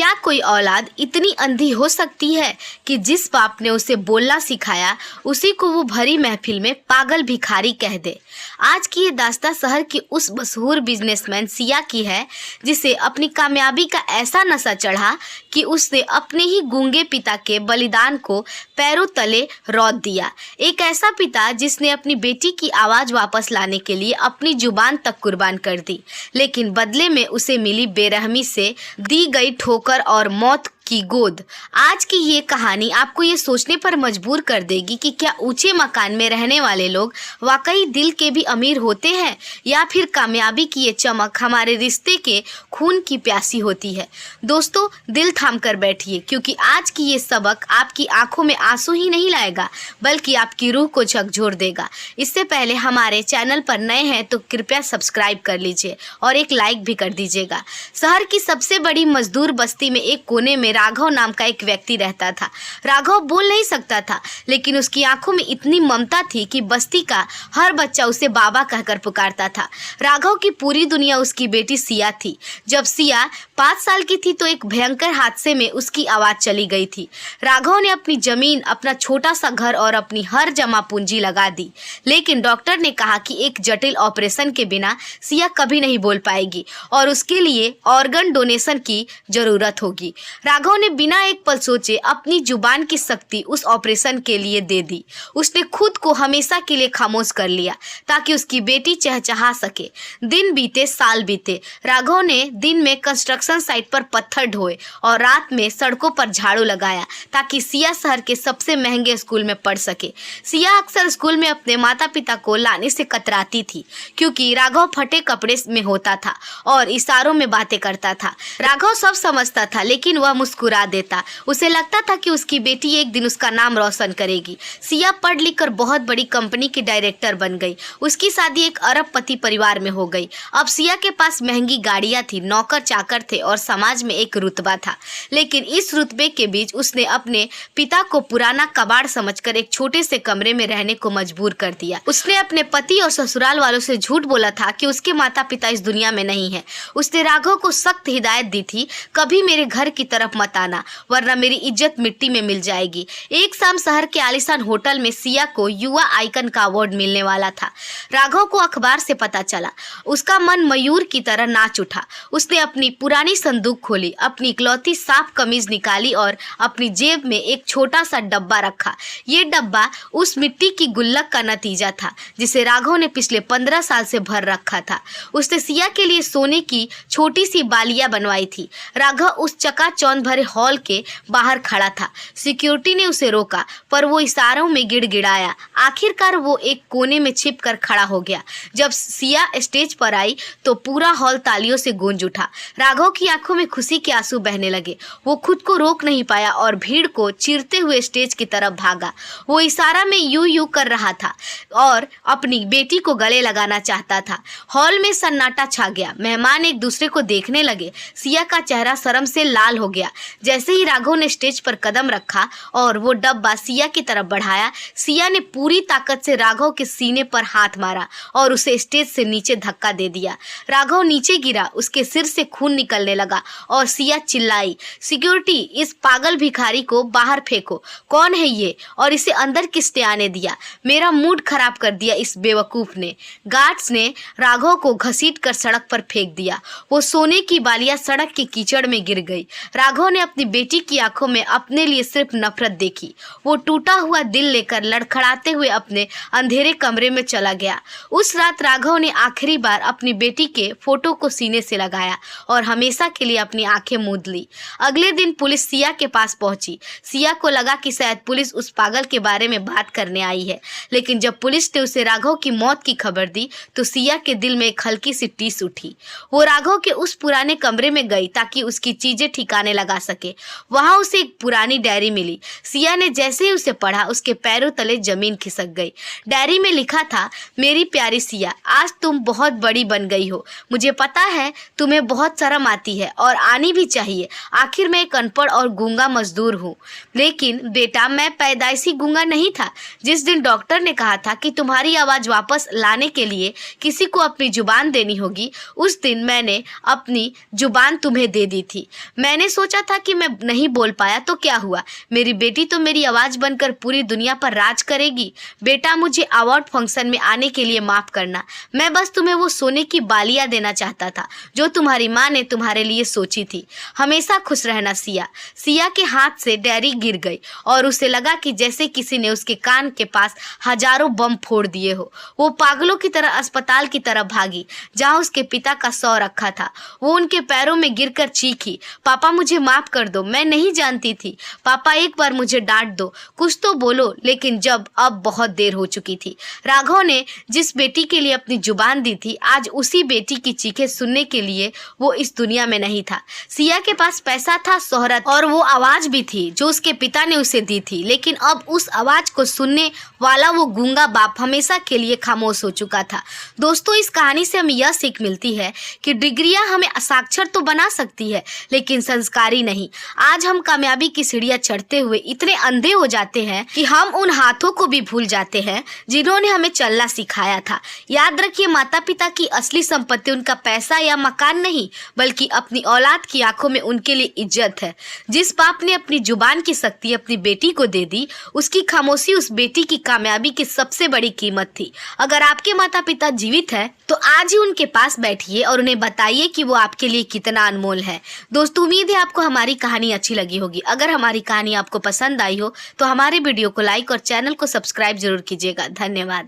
क्या कोई औलाद इतनी अंधी हो सकती है कि जिस बाप ने उसे बोलना सिखाया उसी को वो भरी महफिल में पागल भिखारी कह दे। आज की ये दास्तां शहर की उस मशहूर बिजनेसमैन सिया की है जिसे अपनी कामयाबी का ऐसा नशा चढ़ा कि उसने अपने ही गूंगे पिता के बलिदान को पैरों तले रौंद दिया। एक ऐसा पिता जिसने अपनी बेटी की आवाज़ वापस लाने के लिए अपनी जुबान तक कुर्बान कर दी, लेकिन बदले में उसे मिली बेरहमी से दी गई ठोकर और मौत की गोद। आज की ये कहानी आपको ये सोचने पर मजबूर कर देगी कि क्या ऊंचे मकान में रहने वाले लोग वाकई दिल के भी अमीर होते हैं या फिर कामयाबी की ये चमक हमारे रिश्ते के खून की प्यासी होती है। दोस्तों, दिल थाम कर बैठिए क्योंकि आज की ये सबक आपकी आंखों में आंसू ही नहीं लाएगा बल्कि आपकी रूह को झकझोर देगा। इससे पहले हमारे चैनल पर नए हैं तो कृपया सब्सक्राइब कर लीजिए और एक लाइक भी कर दीजिएगा। शहर की सबसे बड़ी मजदूर बस्ती में एक कोने में राघव नाम का एक व्यक्ति रहता था। राघव बोल नहीं सकता था, लेकिन उसकी आंखों में इतनी ममता थी कि बस्ती का हर बच्चा उसे बाबा कहकर पुकारता था। राघव की पूरी दुनिया उसकी बेटी सिया थी। जब सिया 5 साल की थी तो एक भयंकर हादसे में उसकी आवाज चली गई थी। राघव ने अपनी जमीन, अपना छोटा सा घर और अपनी हर जमा पूंजी लगा दी, लेकिन डॉक्टर ने कहा कि एक जटिल ऑपरेशन के बिना सिया कभी नहीं बोल पाएगी और उसके लिए ऑर्गन डोनेशन की जरूरत होगी। राघव ने बिना एक पल सोचे अपनी जुबान की शक्ति उस ऑपरेशन के लिए दे दी। उसने खुद को हमेशा के लिए खामोश कर लिया ताकि उसकी बेटी चहचहा सके। दिन बीते, साल बीते। राघव ने दिन में कंस्ट्रक्शन साइट पर पत्थर ढोए और रात में सड़कों पर झाड़ू लगाया ताकि सिया शहर के सबसे महंगे स्कूल में पढ़ सके। सिया अक्सर स्कूल में अपने माता पिता को लाने से कतराती थी क्योंकि राघव फटे कपड़े में होता था और इशारों में बातें करता था। राघव सब समझता था लेकिन वह मुस्कुरा देता। उसे लगता था कि उसकी बेटी एक दिन उसका नाम रोशन करेगी। सिया पढ़ लिख कर बहुत बड़ी कंपनी की डायरेक्टर बन गई। उसकी शादी एक अरबपति परिवार में हो गई। अब सिया के पास महंगी गाड़ियां थी, नौकर चाकर थे और समाज में एक रुतबा था। लेकिन इस रुतबे के बीच उसने अपने पिता को पुराना कबाड़ समझकर एक छोटे से कमरे में रहने को मजबूर कर दिया। उसने अपने पति और ससुराल वालों से झूठ बोला था कि उसके माता पिता इस दुनिया में नहीं है। उसने राघव को सख्त हिदायत दी थी, कभी मेरे घर की तरफ मत आना वरना मेरी इज्जत मिट्टी में मिल जाएगी। एक शाम शहर के आलीशान होटल में सिया को युवा आइकन का अवार्ड मिलने वाला था। राघव को अखबार से पता चला। उसका मन मयूर की तरह नाच उठा। उसने अपनी पुरानी संदूक खोली, अपनी इकलौती साफ कमीज निकाली और अपनी जेब में एक छोटा सा डब्बा रखा। ये डब्बा उस मिट्टी की गुल्लक का नतीजा था जिसे राघव ने पिछले 15 साल से भर रखा था। उसने सिया के लिए सोने की छोटी सी बालियां बनवाई थी। राघव उस चकाचौंध भरे हॉल के बाहर खड़ा था। सिक्योरिटी ने उसे रोका पर वो इशारों में गिड़गिड़ाया। आखिरकार वो एक कोने में छिपकर खड़ा हो गया। जब सिया स्टेज पर आई तो पूरा हॉल तालियों से गूंज उठा। राघव की आंखों में खुशी के आंसू बहने लगे। वो खुद को रोक नहीं पाया और भीड़ को चीरते हुए स्टेज की तरफ भागा। वो इशारा में यू यू कर रहा था और अपनी बेटी को गले लगाना चाहता था। हॉल में सन्नाटा छा गया। मेहमान एक दूसरे को देखने लगे। सिया का चेहरा शर्म से लाल हो गया। जैसे ही राघव ने स्टेज पर कदम रखा और वो डब्बा सिया की तरफ बढ़ाया, सिया ने पूरी ताकत से राघव के सीने पर हाथ मारा और उसे स्टेज से नीचे धक्का दे दिया। राघव नीचे गिरा, उसके सिर से खून निकलने लगा और सिया चिल्लाई, सिक्योरिटी, इस पागल भिखारी को बाहर फेंको। कौन है ये और इसे अंदर किसने आने दिया? मेरा मूड खराब कर दिया इस बेवकूफ ने। गार्ड्स ने राघव को घसीट कर सड़क पर फेंक दिया। वो सोने की बालियां सड़क के कीचड़ में गिर गई। राघव ने अपनी बेटी की आंखों में अपने लिए सिर्फ नफरत देखी। वो टूटा हुआ दिल लेकर लड़खड़ाते हुए अपने अंधेरे कमरे में चला गया। उस रात राघव ने आखिरी बार अपनी बेटी के फोटो को सीने से लगाया और हमेशा के लिए अपनी आंखें मूंद ली। अगले दिन पुलिस सिया के पास पहुंची। सिया को लगा कि शायद पुलिस उस पागल के बारे में बात करने आई है, लेकिन जब पुलिस ने उसे राघव की मौत की खबर दी तो सिया के दिल में एक हल्की सी टीस उठी। वो राघव के उस पुराने कमरे में गई ताकि उसकी चीजें ठिकाने लगा सके। वहां उसे एक पुरानी डायरी मिली। सिया ने जैसे ही उसे पढ़ा उसके पैरों तले जमीन खिसक गई। डायरी में लिखा था, मेरी प्यारी सिया, आज तुम बहुत बड़ी बन गई हो। मुझे पता है तुम्हें बहुत शर्म आती है और आनी भी चाहिए। आखिर मैं एक अनपढ़ और गूंगा मजदूर हूँ, लेकिन बेटा मैं पैदाइशी गूंगा नहीं था। जिस दिन डॉक्टर ने कहा था कि तुम्हारी आवाज़ वापस लाने के लिए किसी को अपनी जुबान देनी होगी, उस दिन मैंने अपनी जुबान तुम्हें दे दी थी। मैंने सोचा था कि मैं नहीं बोल पाया तो क्या हुआ, मेरी बेटी तो मेरी आवाज बनकर पूरी दुनिया पर राज करेगी। बेटा, मुझे अवार्ड फंक्शन में आने के लिए माफ करना। मैं बस तुम्हें वो सोने की बालियां देना चाहता था जो तुम्हारी माँ ने तुम्हारे लिए सोची थी। हमेशा खुश रहना सिया। सिया के हाथ से डायरी गिर गई और उसे लगा कि जैसे किसी ने उसके कान के पास हजारों बम फोड़ दिए हो। वो पागलों की तरह अस्पताल की तरफ भागी जहाँ उसके पिता का शव रखा था। वो उनके पैरों में गिरकर चीखी, पापा मुझे माफ कर दो, मैं नहीं जानती थी। पापा एक बार मुझे डांट दो, कुछ तो बोलो। लेकिन अब बहुत देर हो चुकी थी। राघव ने जिस बेटी के लिए अपनी जुबान दी थी, आज उसी बेटी की चीखें सुनने के लिए वो इस दुनिया में नहीं था। सिया के पास पैसा था, शोहरत और वो आवाज भी थी जो उसके पिता ने उसे दी थी, लेकिन अब उस आवाज को सुनने वाला वो गूंगा बाप हमेशा के लिए खामोश हो चुका था। दोस्तों, इस कहानी से हमें यह सीख मिलती है कि डिग्रियां हमें साक्षर तो बना सकती है लेकिन संस्कारी नहीं। आज हम कामयाबी की सीढ़ियां चढ़ते हुए इतने अंधे हो जाते हैं कि हम उन हाथों को भी भूल जाते हैं जिन्होंने हमें चलना सिखाया था। याद रखिए, माता पिता की असली संपत्ति उनका पैसा या मकान नहीं, बल्कि अपनी औलाद की आंखों में उनके लिए इज्जत है। जिस बाप ने अपनी जुबान की शक्ति अपनी बेटी को दे दी, उसकी खामोशी उस बेटी की कामयाबी की सबसे बड़ी कीमत थी। अगर आपके माता पिता जीवित हैं, तो आज ही उनके पास बैठिए और उन्हें बताइए कि वो आपके लिए कितना अनमोल है। दोस्तों, उम्मीद है आपको हमारी कहानी अच्छी लगी होगी। अगर हमारी कहानी आपको पसंद आई हो तो हमारे वीडियो को लाइक और चैनल को सब्सक्राइब जरूर कीजिएगा। धन्यवाद।